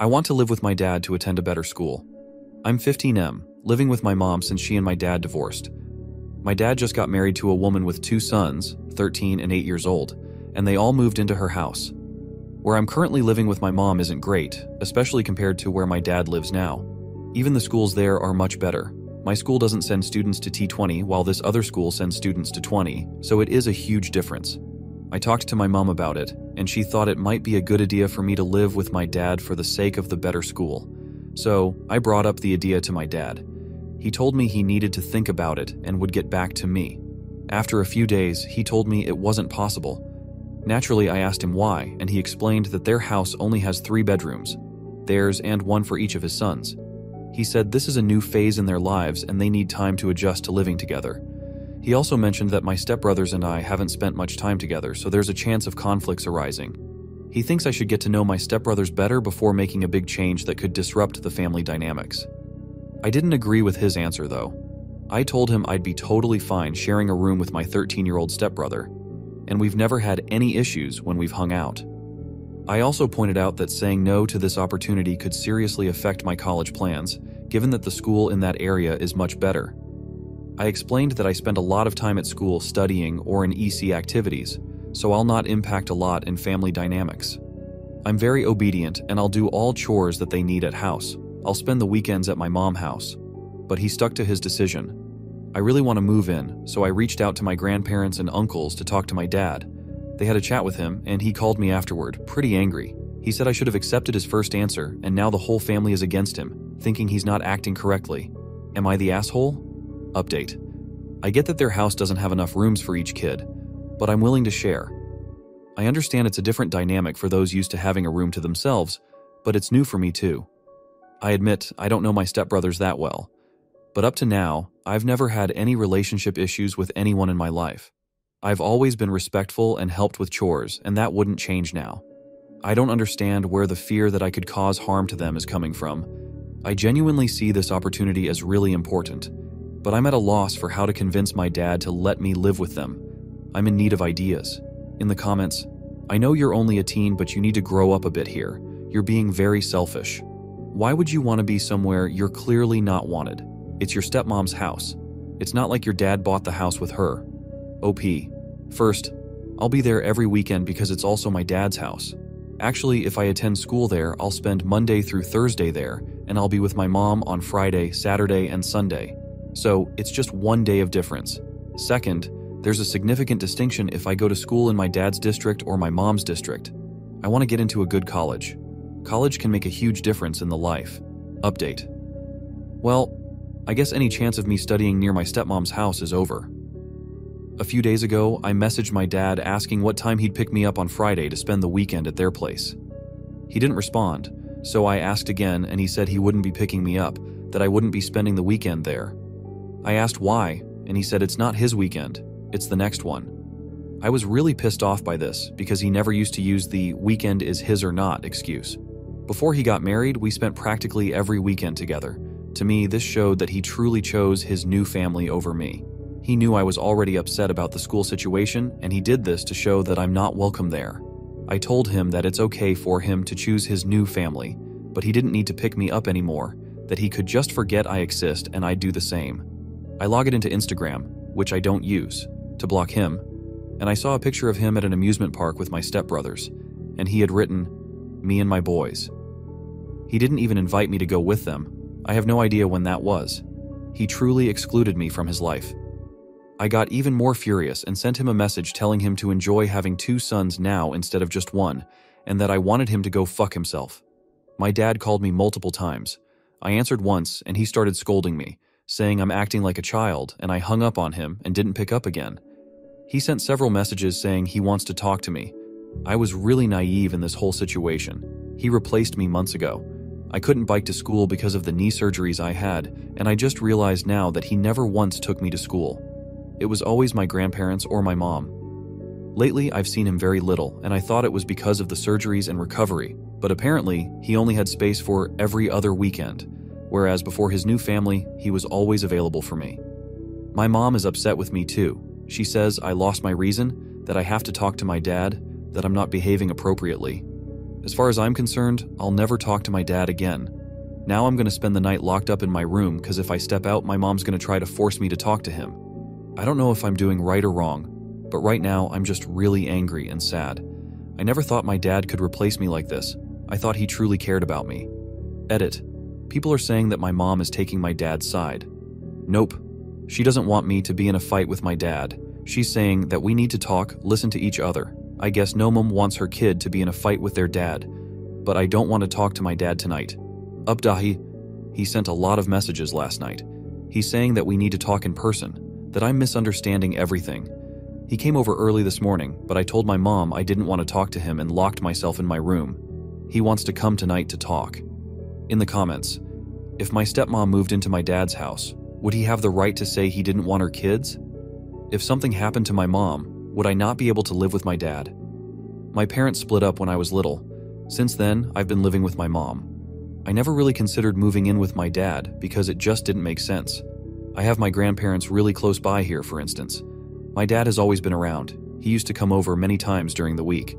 I want to live with my dad to attend a better school. I'm 15M, living with my mom since she and my dad divorced. My dad just got married to a woman with 2 sons, 13 and 8 years old, and they all moved into her house. Where I'm currently living with my mom isn't great, especially compared to where my dad lives now. Even the schools there are much better. My school doesn't send students to T20 while this other school sends students to 20, so it is a huge difference. I talked to my mom about it, and she thought it might be a good idea for me to live with my dad for the sake of the better school. So I brought up the idea to my dad. He told me he needed to think about it and would get back to me. After a few days, he told me it wasn't possible. Naturally, I asked him why, and he explained that their house only has 3 bedrooms, theirs and one for each of his sons. He said this is a new phase in their lives and they need time to adjust to living together. He also mentioned that my stepbrothers and I haven't spent much time together, so there's a chance of conflicts arising. He thinks I should get to know my stepbrothers better before making a big change that could disrupt the family dynamics. I didn't agree with his answer, though. I told him I'd be totally fine sharing a room with my 13-year-old stepbrother, and we've never had any issues when we've hung out. I also pointed out that saying no to this opportunity could seriously affect my college plans, given that the school in that area is much better. I explained that I spend a lot of time at school studying or in EC activities, so I'll not impact a lot in family dynamics. I'm very obedient and I'll do all chores that they need at house. I'll spend the weekends at my mom's house. But he stuck to his decision. I really want to move in, so I reached out to my grandparents and uncles to talk to my dad. They had a chat with him, and he called me afterward, pretty angry. He said I should have accepted his first answer, and now the whole family is against him, thinking he's not acting correctly. Am I the asshole? Update. I get that their house doesn't have enough rooms for each kid, but I'm willing to share. I understand it's a different dynamic for those used to having a room to themselves, but it's new for me too. I admit I don't know my stepbrothers that well, but up to now, I've never had any relationship issues with anyone in my life. I've always been respectful and helped with chores, and that wouldn't change now. I don't understand where the fear that I could cause harm to them is coming from. I genuinely see this opportunity as really important, but I'm at a loss for how to convince my dad to let me live with them. I'm in need of ideas. In the comments, I know you're only a teen, but you need to grow up a bit here. You're being very selfish. Why would you want to be somewhere you're clearly not wanted? It's your stepmom's house. It's not like your dad bought the house with her. OP. First, I'll be there every weekend because it's also my dad's house. Actually, if I attend school there, I'll spend Monday through Thursday there, and I'll be with my mom on Friday, Saturday, and Sunday. So, it's just 1 day of difference. Second, there's a significant distinction if I go to school in my dad's district or my mom's district. I want to get into a good college. College can make a huge difference in the life. Update. Well, I guess any chance of me studying near my stepmom's house is over. A few days ago, I messaged my dad asking what time he'd pick me up on Friday to spend the weekend at their place. He didn't respond, so I asked again and he said he wouldn't be picking me up, that I wouldn't be spending the weekend there. I asked why, and he said it's not his weekend, it's the next one. I was really pissed off by this because he never used to use the weekend is his or not excuse. Before he got married, we spent practically every weekend together. To me, this showed that he truly chose his new family over me. He knew I was already upset about the school situation, and he did this to show that I'm not welcome there. I told him that it's okay for him to choose his new family, but he didn't need to pick me up anymore, that he could just forget I exist and I'd do the same. I log it into Instagram, which I don't use, to block him, and I saw a picture of him at an amusement park with my stepbrothers, and he had written, "Me and my boys." He didn't even invite me to go with them. I have no idea when that was. He truly excluded me from his life. I got even more furious and sent him a message telling him to enjoy having 2 sons now instead of just 1, and that I wanted him to go fuck himself. My dad called me multiple times. I answered once and he started scolding me, saying I'm acting like a child, and I hung up on him and didn't pick up again. He sent several messages saying he wants to talk to me. I was really naive in this whole situation. He replaced me months ago. I couldn't bike to school because of the knee surgeries I had, and I just realized now that he never once took me to school. It was always my grandparents or my mom. Lately, I've seen him very little, and I thought it was because of the surgeries and recovery, but apparently, he only had space for every other weekend, whereas before his new family, he was always available for me. My mom is upset with me too. She says I lost my reason, that I have to talk to my dad, that I'm not behaving appropriately. As far as I'm concerned, I'll never talk to my dad again. Now I'm going to spend the night locked up in my room because if I step out, my mom's going to try to force me to talk to him. I don't know if I'm doing right or wrong, but right now I'm just really angry and sad. I never thought my dad could replace me like this. I thought he truly cared about me. Edit. People are saying that my mom is taking my dad's side. Nope. She doesn't want me to be in a fight with my dad. She's saying that we need to talk, listen to each other. I guess no mom wants her kid to be in a fight with their dad. But I don't want to talk to my dad tonight. Abdahi, he sent a lot of messages last night. He's saying that we need to talk in person, that I'm misunderstanding everything. He came over early this morning, but I told my mom I didn't want to talk to him and locked myself in my room. He wants to come tonight to talk. In the comments, if my stepmom moved into my dad's house, would he have the right to say he didn't want her kids? If something happened to my mom, would I not be able to live with my dad? My parents split up when I was little. Since then, I've been living with my mom. I never really considered moving in with my dad because it just didn't make sense. I have my grandparents really close by here, for instance. My dad has always been around. He used to come over many times during the week.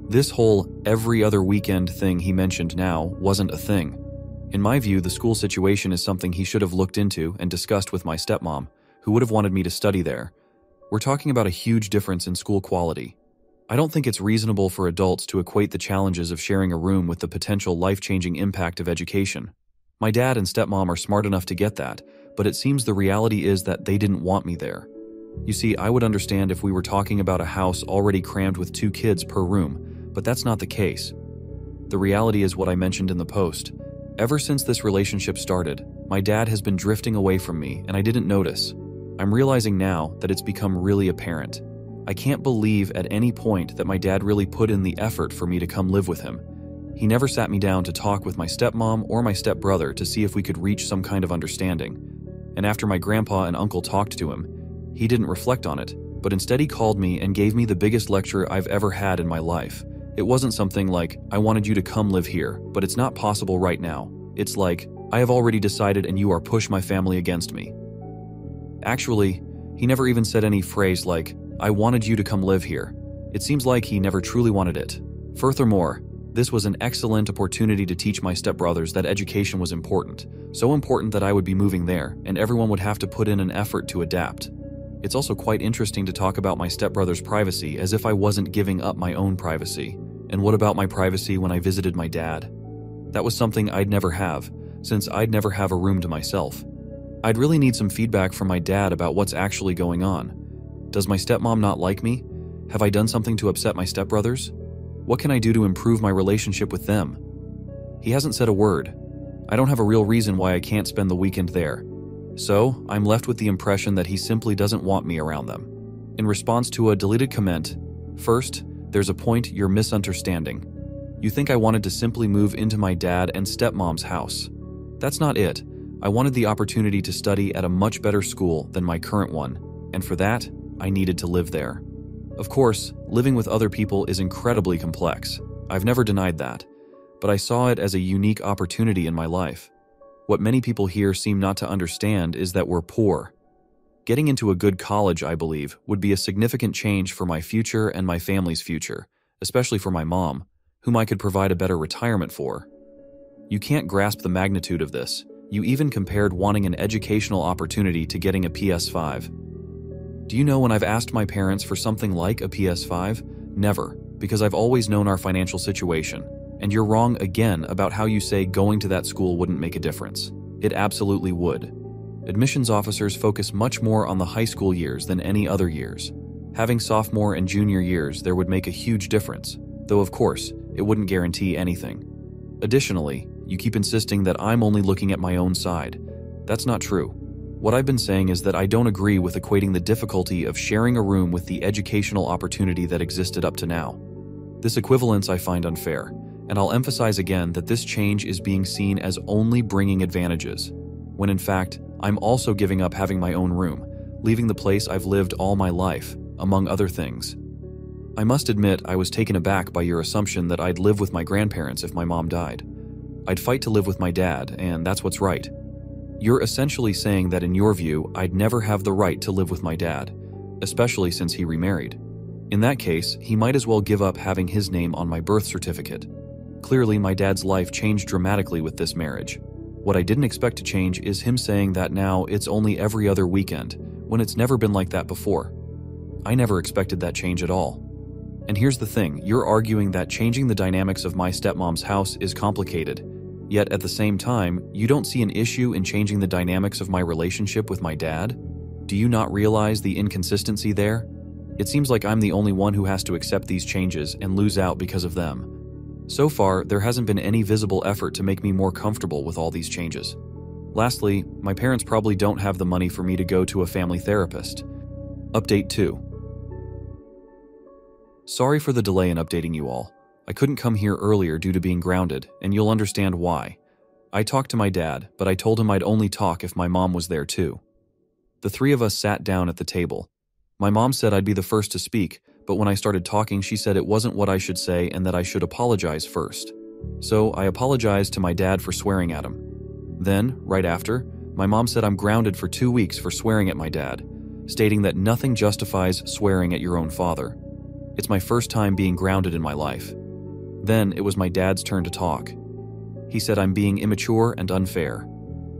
This whole every other weekend thing he mentioned now wasn't a thing. In my view, the school situation is something he should have looked into and discussed with my stepmom, who would have wanted me to study there. We're talking about a huge difference in school quality. I don't think it's reasonable for adults to equate the challenges of sharing a room with the potential life-changing impact of education. My dad and stepmom are smart enough to get that, but it seems the reality is that they didn't want me there. You see, I would understand if we were talking about a house already crammed with 2 kids per room, but that's not the case. The reality is what I mentioned in the post. Ever since this relationship started, my dad has been drifting away from me and I didn't notice. I'm realizing now that it's become really apparent. I can't believe at any point that my dad really put in the effort for me to come live with him. He never sat me down to talk with my stepmom or my stepbrother to see if we could reach some kind of understanding. And after my grandpa and uncle talked to him, he didn't reflect on it, but instead he called me and gave me the biggest lecture I've ever had in my life. It wasn't something like, I wanted you to come live here, but it's not possible right now. It's like, I have already decided and you are push my family against me. Actually, he never even said any phrase like, I wanted you to come live here. It seems like he never truly wanted it. Furthermore, this was an excellent opportunity to teach my stepbrothers that education was important, so important that I would be moving there, and everyone would have to put in an effort to adapt. It's also quite interesting to talk about my stepbrother's privacy as if I wasn't giving up my own privacy. And what about my privacy when I visited my dad? That was something I'd never have, since I'd never have a room to myself. I'd really need some feedback from my dad about what's actually going on. Does my stepmom not like me? Have I done something to upset my stepbrothers? What can I do to improve my relationship with them? He hasn't said a word. I don't have a real reason why I can't spend the weekend there. So, I'm left with the impression that he simply doesn't want me around them. In response to a deleted comment, first, there's a point you're misunderstanding. You think I wanted to simply move into my dad and stepmom's house. That's not it. I wanted the opportunity to study at a much better school than my current one, and for that, I needed to live there. Of course, living with other people is incredibly complex. I've never denied that, but I saw it as a unique opportunity in my life. What many people here seem not to understand is that we're poor. Getting into a good college, I believe, would be a significant change for my future and my family's future, especially for my mom, whom I could provide a better retirement for. You can't grasp the magnitude of this. You even compared wanting an educational opportunity to getting a PS5. Do you know when I've asked my parents for something like a PS5? Never, because I've always known our financial situation. And you're wrong again about how you say going to that school wouldn't make a difference. It absolutely would. Admissions officers focus much more on the high school years than any other years. Having sophomore and junior years there would make a huge difference, though of course, it wouldn't guarantee anything. Additionally, you keep insisting that I'm only looking at my own side. That's not true. What I've been saying is that I don't agree with equating the difficulty of sharing a room with the educational opportunity that existed up to now. This equivalence I find unfair, and I'll emphasize again that this change is being seen as only bringing advantages, when in fact, I'm also giving up having my own room, leaving the place I've lived all my life, among other things. I must admit I was taken aback by your assumption that I'd live with my grandparents if my mom died. I'd fight to live with my dad, and that's what's right. You're essentially saying that in your view, I'd never have the right to live with my dad, especially since he remarried. In that case, he might as well give up having his name on my birth certificate. Clearly, my dad's life changed dramatically with this marriage. What I didn't expect to change is him saying that now it's only every other weekend, when it's never been like that before. I never expected that change at all. And here's the thing, you're arguing that changing the dynamics of my stepmom's house is complicated, yet at the same time, you don't see an issue in changing the dynamics of my relationship with my dad? Do you not realize the inconsistency there? It seems like I'm the only one who has to accept these changes and lose out because of them. So far, there hasn't been any visible effort to make me more comfortable with all these changes. Lastly, my parents probably don't have the money for me to go to a family therapist. Update 2. Sorry for the delay in updating you all. I couldn't come here earlier due to being grounded, and you'll understand why. I talked to my dad, but I told him I'd only talk if my mom was there too. The three of us sat down at the table. My mom said I'd be the first to speak, but when I started talking, she said it wasn't what I should say and that I should apologize first. So I apologized to my dad for swearing at him. Then, right after, my mom said I'm grounded for 2 weeks for swearing at my dad, stating that nothing justifies swearing at your own father. It's my first time being grounded in my life. Then it was my dad's turn to talk. He said I'm being immature and unfair.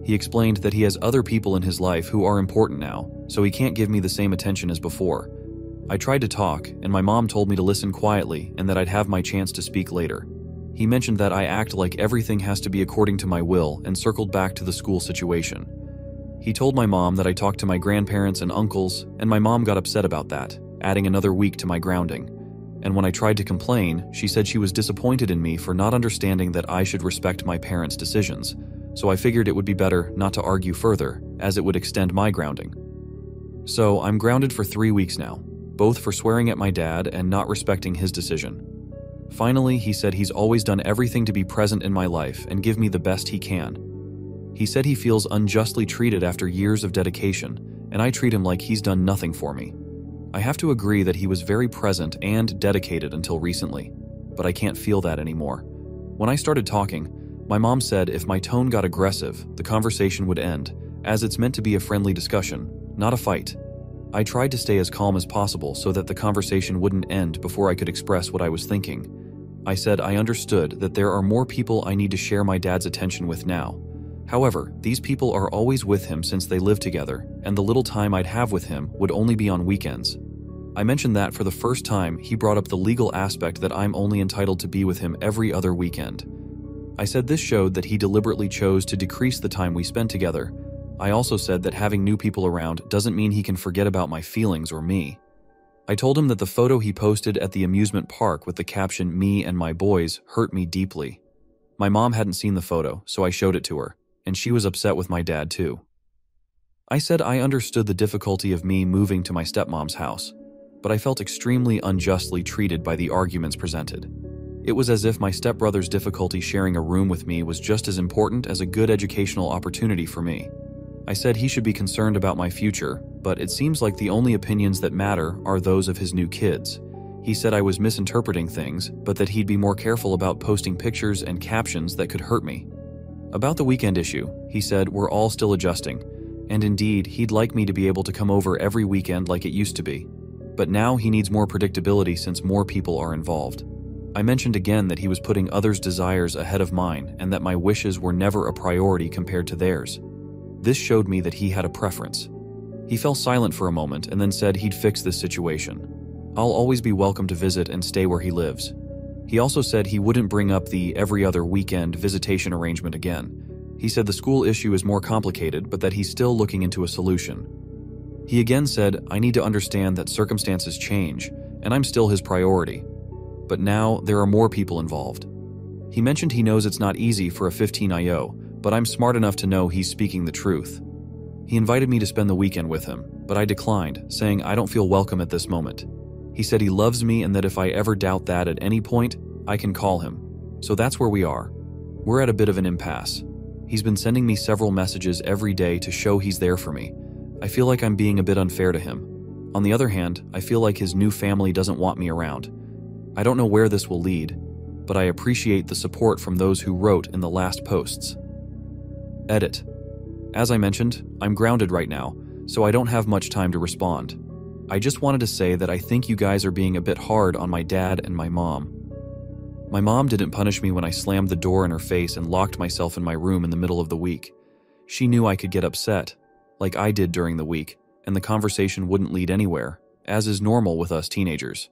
He explained that he has other people in his life who are important now, so he can't give me the same attention as before. I tried to talk, and my mom told me to listen quietly and that I'd have my chance to speak later. He mentioned that I act like everything has to be according to my will and circled back to the school situation. He told my mom that I talked to my grandparents and uncles, and my mom got upset about that, adding another week to my grounding. And when I tried to complain, she said she was disappointed in me for not understanding that I should respect my parents' decisions, so I figured it would be better not to argue further, as it would extend my grounding. So I'm grounded for 3 weeks now, both for swearing at my dad and not respecting his decision. Finally, he said he's always done everything to be present in my life and give me the best he can. He said he feels unjustly treated after years of dedication, and I treat him like he's done nothing for me. I have to agree that he was very present and dedicated until recently, but I can't feel that anymore. When I started talking, my mom said if my tone got aggressive, the conversation would end, as it's meant to be a friendly discussion, not a fight. I tried to stay as calm as possible so that the conversation wouldn't end before I could express what I was thinking. I said I understood that there are more people I need to share my dad's attention with now. However, these people are always with him since they live together, and the little time I'd have with him would only be on weekends. I mentioned that for the first time, he brought up the legal aspect that I'm only entitled to be with him every other weekend. I said this showed that he deliberately chose to decrease the time we spent together. I also said that having new people around doesn't mean he can forget about my feelings or me. I told him that the photo he posted at the amusement park with the caption "Me and my boys" hurt me deeply. My mom hadn't seen the photo, so I showed it to her, and she was upset with my dad too. I said I understood the difficulty of me moving to my stepmom's house, but I felt extremely unjustly treated by the arguments presented. It was as if my stepbrother's difficulty sharing a room with me was just as important as a good educational opportunity for me. I said he should be concerned about my future, but it seems like the only opinions that matter are those of his new kids. He said I was misinterpreting things, but that he'd be more careful about posting pictures and captions that could hurt me. About the weekend issue, he said we're all still adjusting, and indeed, he'd like me to be able to come over every weekend like it used to be. But now he needs more predictability since more people are involved. I mentioned again that he was putting others' desires ahead of mine and that my wishes were never a priority compared to theirs. This showed me that he had a preference. He fell silent for a moment and then said he'd fix this situation. I'll always be welcome to visit and stay where he lives. He also said he wouldn't bring up the every other weekend visitation arrangement again. He said the school issue is more complicated, but that he's still looking into a solution. He again said I need to understand that circumstances change, and I'm still his priority. But now there are more people involved. He mentioned he knows it's not easy for a 15-IO, but I'm smart enough to know he's speaking the truth. He invited me to spend the weekend with him, but I declined, saying I don't feel welcome at this moment. He said he loves me and that if I ever doubt that at any point, I can call him. So that's where we are. We're at a bit of an impasse. He's been sending me several messages every day to show he's there for me. I feel like I'm being a bit unfair to him. On the other hand, I feel like his new family doesn't want me around. I don't know where this will lead, but I appreciate the support from those who wrote in the last posts. Edit. As I mentioned, I'm grounded right now, so I don't have much time to respond. I just wanted to say that I think you guys are being a bit hard on my dad and my mom. My mom didn't punish me when I slammed the door in her face and locked myself in my room in the middle of the week. She knew I could get upset, like I did during the week, and the conversation wouldn't lead anywhere, as is normal with us teenagers.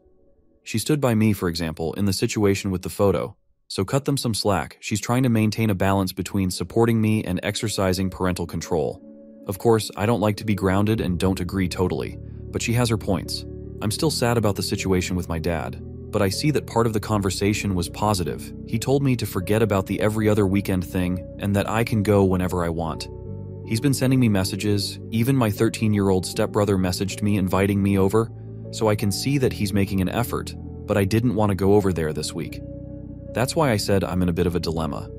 She stood by me, for example, in the situation with the photo, so cut them some slack. She's trying to maintain a balance between supporting me and exercising parental control. Of course, I don't like to be grounded and don't agree totally, but she has her points. I'm still sad about the situation with my dad, but I see that part of the conversation was positive. He told me to forget about the every other weekend thing and that I can go whenever I want. He's been sending me messages. Even my 13-year-old stepbrother messaged me inviting me over, so I can see that he's making an effort, but I didn't want to go over there this week. That's why I said I'm in a bit of a dilemma.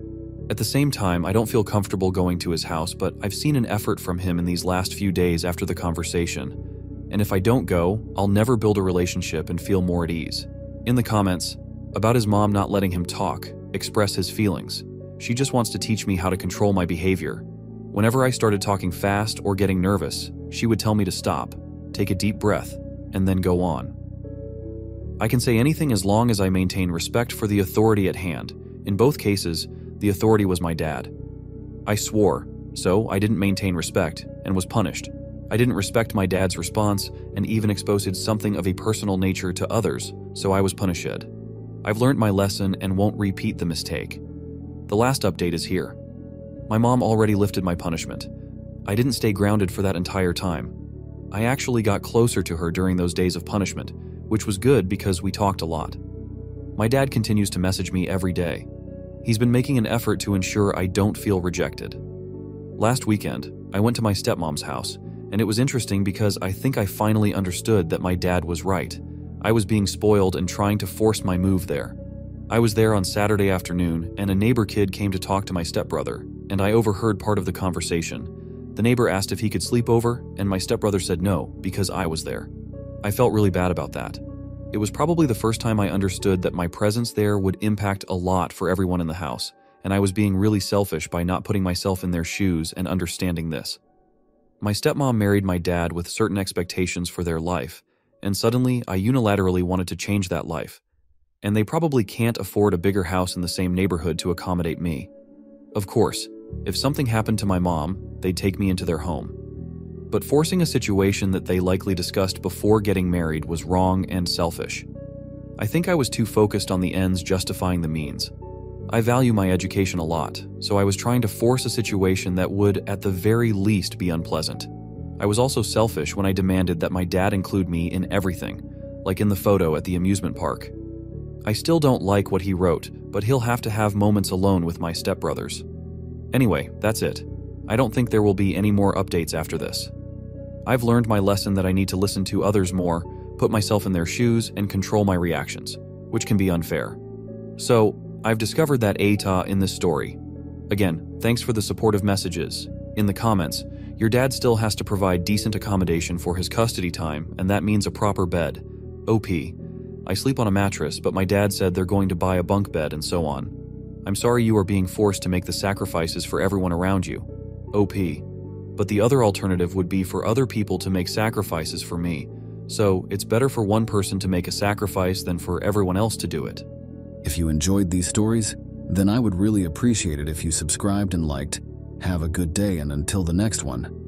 At the same time, I don't feel comfortable going to his house, but I've seen an effort from him in these last few days after the conversation. And if I don't go, I'll never build a relationship and feel more at ease. In the comments, about his mom not letting him talk, express his feelings. She just wants to teach me how to control my behavior. Whenever I started talking fast or getting nervous, she would tell me to stop, take a deep breath, and then go on. I can say anything as long as I maintain respect for the authority at hand. In both cases, the authority was my dad. I swore, so I didn't maintain respect and was punished. I didn't respect my dad's response and even exposed something of a personal nature to others, so I was punished. I've learned my lesson and won't repeat the mistake. The last update is here. My mom already lifted my punishment. I didn't stay grounded for that entire time. I actually got closer to her during those days of punishment, which was good because we talked a lot. My dad continues to message me every day. He's been making an effort to ensure I don't feel rejected. Last weekend, I went to my stepmom's house, and it was interesting because I think I finally understood that my dad was right. I was being spoiled and trying to force my move there. I was there on Saturday afternoon, and a neighbor kid came to talk to my stepbrother, and I overheard part of the conversation. The neighbor asked if he could sleep over, and my stepbrother said no, because I was there. I felt really bad about that. It was probably the first time I understood that my presence there would impact a lot for everyone in the house, and I was being really selfish by not putting myself in their shoes and understanding this. My stepmom married my dad with certain expectations for their life, and suddenly I unilaterally wanted to change that life. And they probably can't afford a bigger house in the same neighborhood to accommodate me. Of course, if something happened to my mom, they'd take me into their home. But forcing a situation that they likely discussed before getting married was wrong and selfish. I think I was too focused on the ends justifying the means. I value my education a lot, so I was trying to force a situation that would, at the very least, be unpleasant. I was also selfish when I demanded that my dad include me in everything, like in the photo at the amusement park. I still don't like what he wrote, but he'll have to have moments alone with my stepbrothers. Anyway, that's it. I don't think there will be any more updates after this. I've learned my lesson that I need to listen to others more, put myself in their shoes, and control my reactions, which can be unfair. So, I've discovered that ATA in this story. Again, thanks for the supportive messages. In the comments, your dad still has to provide decent accommodation for his custody time, and that means a proper bed. OP. I sleep on a mattress, but my dad said they're going to buy a bunk bed and so on. I'm sorry you are being forced to make the sacrifices for everyone around you. OP. But the other alternative would be for other people to make sacrifices for me. So, it's better for one person to make a sacrifice than for everyone else to do it. If you enjoyed these stories, then I would really appreciate it if you subscribed and liked. Have a good day, and until the next one.